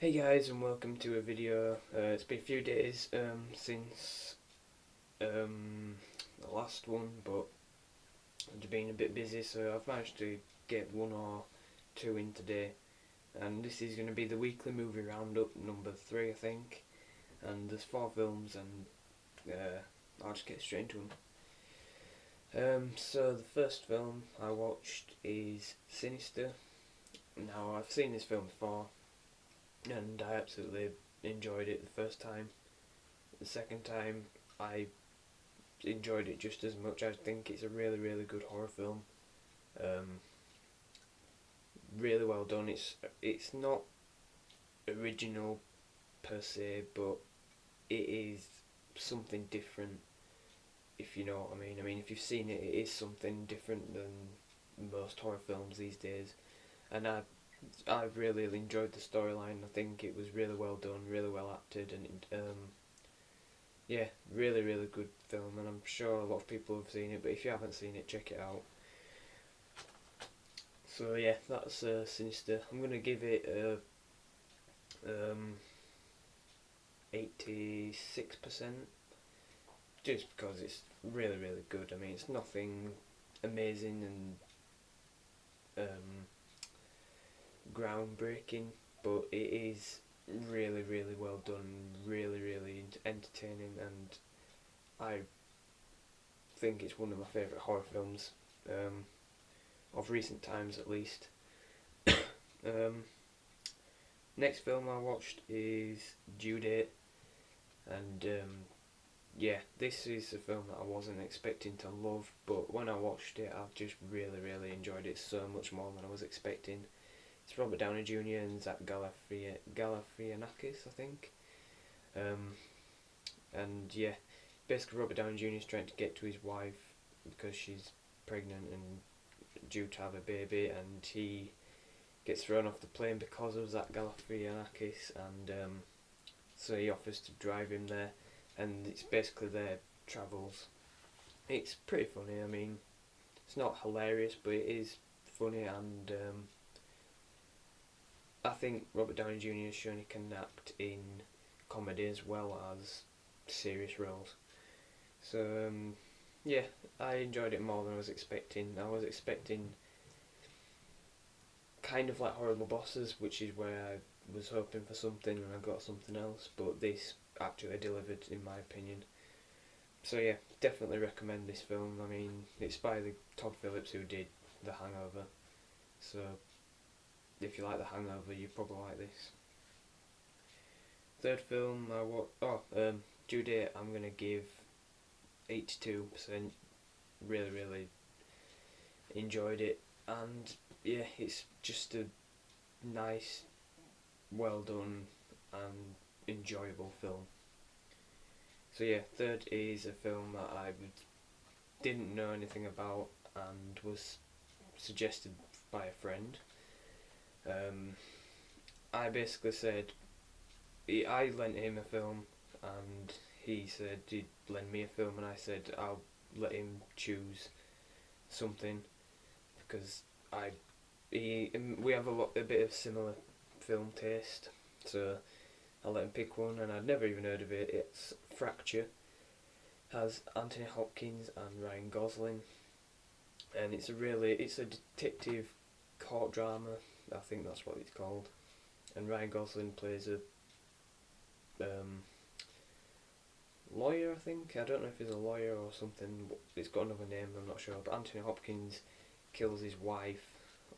Hey guys, and welcome to a video. It's been a few days since the last one, but I've been a bit busy, so I've managed to get one or two in today. And this is going to be the weekly movie roundup number 3, I think. And there's 4 films, and I'll just get straight into them. So the first film I watched is Sinister. Now I've seen this film before, and I absolutely enjoyed it the first time. The second time, I enjoyed it just as much. I think it's a really good horror film. Um, really well done. It's not original per se, but it is something different. If you know what I mean. I mean, if you've seen it, it is something different than most horror films these days. And I really enjoyed the storyline. I think it was really well done, really well acted, and yeah, really good film. And I'm sure a lot of people have seen it, but if you haven't seen it, check it out. So yeah, that's Sinister. I'm gonna give it a 86%, just because it's really good. I mean, it's nothing amazing and groundbreaking, but it is really well done, really entertaining, and I think it's one of my favourite horror films of recent times, at least. um, Next film I watched is Due Date, and yeah, this is a film that I wasn't expecting to love, but when I watched it, I've just really enjoyed it so much more than I was expecting. It's Robert Downey Jr. and Zach Galifianakis, I think. Um, and yeah, basically Robert Downey Jr. is trying to get to his wife because she's pregnant and due to have a baby, and he gets thrown off the plane because of Zach Galifianakis, and so he offers to drive him there, and it's basically their travels. It's pretty funny. I mean, it's not hilarious, but it is funny, and I think Robert Downey Jr. has shown he can act in comedy as well as serious roles. So yeah, I enjoyed it more than I was expecting. I was expecting kind of like Horrible Bosses, which is where I was hoping for something and I got something else, but this actually delivered in my opinion. So yeah, definitely recommend this film. I mean, it's by the Todd Phillips who did The Hangover, so if you like The Hangover, you probably like this. Third film I Due Date, I'm gonna give 82%. Really enjoyed it, and yeah, it's just a nice, well done and enjoyable film. So yeah, third is a film that I didn't know anything about and was suggested by a friend. I basically said, I lent him a film, and he said he'd lend me a film, and I said I'll let him choose something because we have a bit of similar film taste, so I let him pick one, and I'd never even heard of it. It's Fracture. Has Anthony Hopkins and Ryan Gosling, and it's a detective court drama. I think that's what it's called, and Ryan Gosling plays a lawyer. I think, I don't know if he's a lawyer or something. It's got another name, I'm not sure. But Anthony Hopkins kills his wife,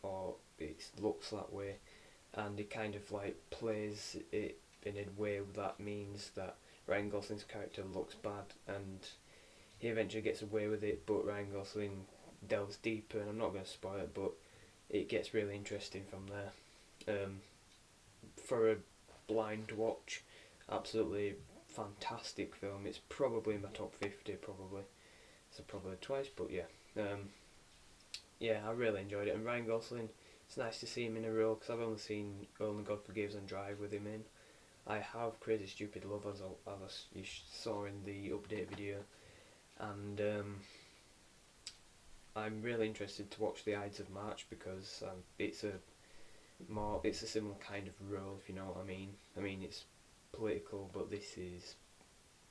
or it looks that way, and he kind of like plays it in a way that means that Ryan Gosling's character looks bad, and he eventually gets away with it, but Ryan Gosling delves deeper, and I'm not going to spoil it, but it gets really interesting from there. For a blind watch, absolutely fantastic film. It's probably in my top 50, probably. So probably twice, but yeah. Yeah, I really enjoyed it, and Ryan Gosling, it's nice to see him in a role, because I've only seen Only God Forgives and Drive with him in. I have Crazy Stupid Love, as you saw in the update video, and I'm really interested to watch The Ides of March, because it's more. It's a similar kind of role, if you know what I mean. I mean, it's political, but this is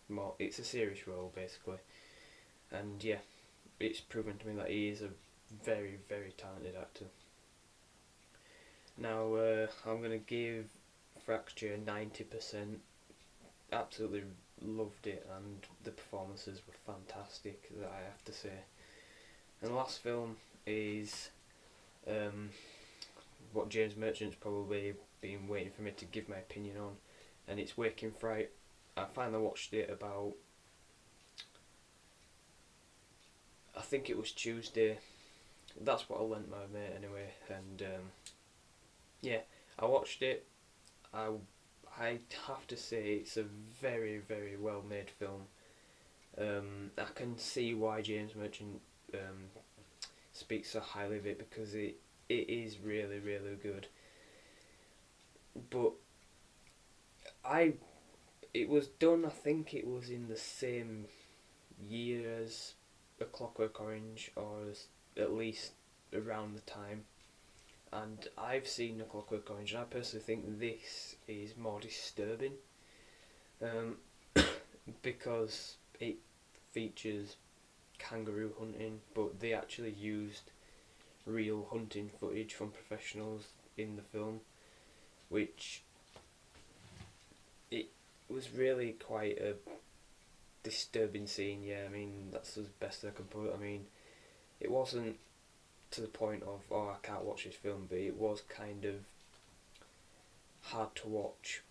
more. It's a serious role basically, and yeah, it's proven to me that he is a very, very talented actor. Now, I'm gonna give Fracture 90%. Absolutely loved it, and the performances were fantastic, that I have to say. And the last film is what James Merchant's probably been waiting for me to give my opinion on, and it's Waking Fright. I finally watched it about, I think it was Tuesday. That's what I lent my mate anyway, and yeah, I watched it. I I have to say it's a very, very well made film. I can see why James Merchant speaks so highly of it, because it is really, really good. But I it was done, I think it was in the same year as A Clockwork Orange, or at least around the time. And I've seen A Clockwork Orange, and I personally think this is more disturbing, um, because it features kangaroo hunting, but they actually used real hunting footage from professionals in the film, which it was really quite a disturbing scene. Yeah, I mean, that's the best I can put it. I mean, it wasn't to the point of, oh, I can't watch this film, but it was kind of hard to watch.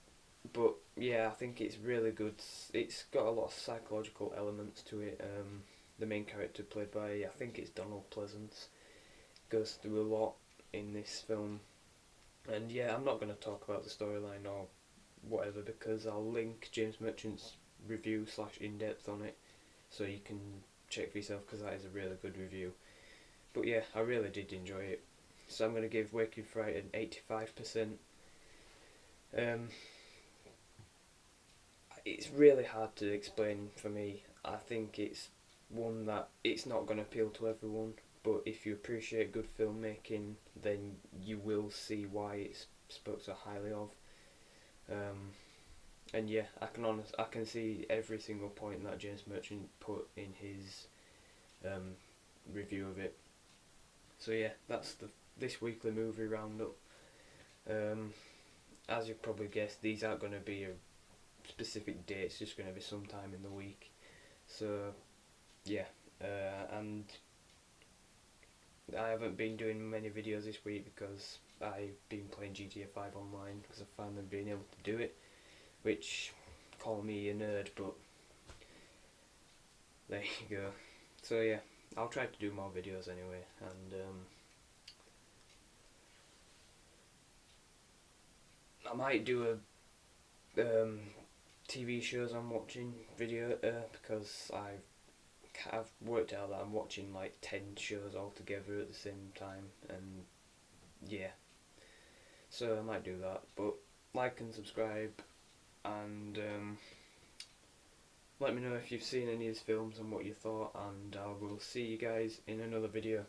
But yeah, I think it's really good. It's got a lot of psychological elements to it. The main character, played by, I think it's Donald Pleasance, goes through a lot in this film. And yeah, I'm not going to talk about the storyline or whatever, because I'll link James Merchant's review slash in-depth on it, so you can check for yourself, because that is a really good review. But yeah, I really did enjoy it. So I'm going to give Waking Fright an 85%. It's really hard to explain for me. I think it's one that it's not going to appeal to everyone, but if you appreciate good filmmaking, then you will see why it's spoke so highly of. And yeah, I can see every single point that James Merchant put in his review of it. So yeah, that's this weekly movie roundup. As you've probably guessed, these aren't going to be a specific date, it's just going to be sometime in the week. So yeah, and I haven't been doing many videos this week because I've been playing GTA 5 online, because I've finally been able to do it, which, call me a nerd, but there you go. So yeah, I'll try to do more videos anyway, and I might do a TV shows I'm watching video, because I've worked out that I'm watching like 10 shows all together at the same time, and yeah, so I might do that. But like and subscribe, and let me know if you've seen any of these films and what you thought, and I will see you guys in another video.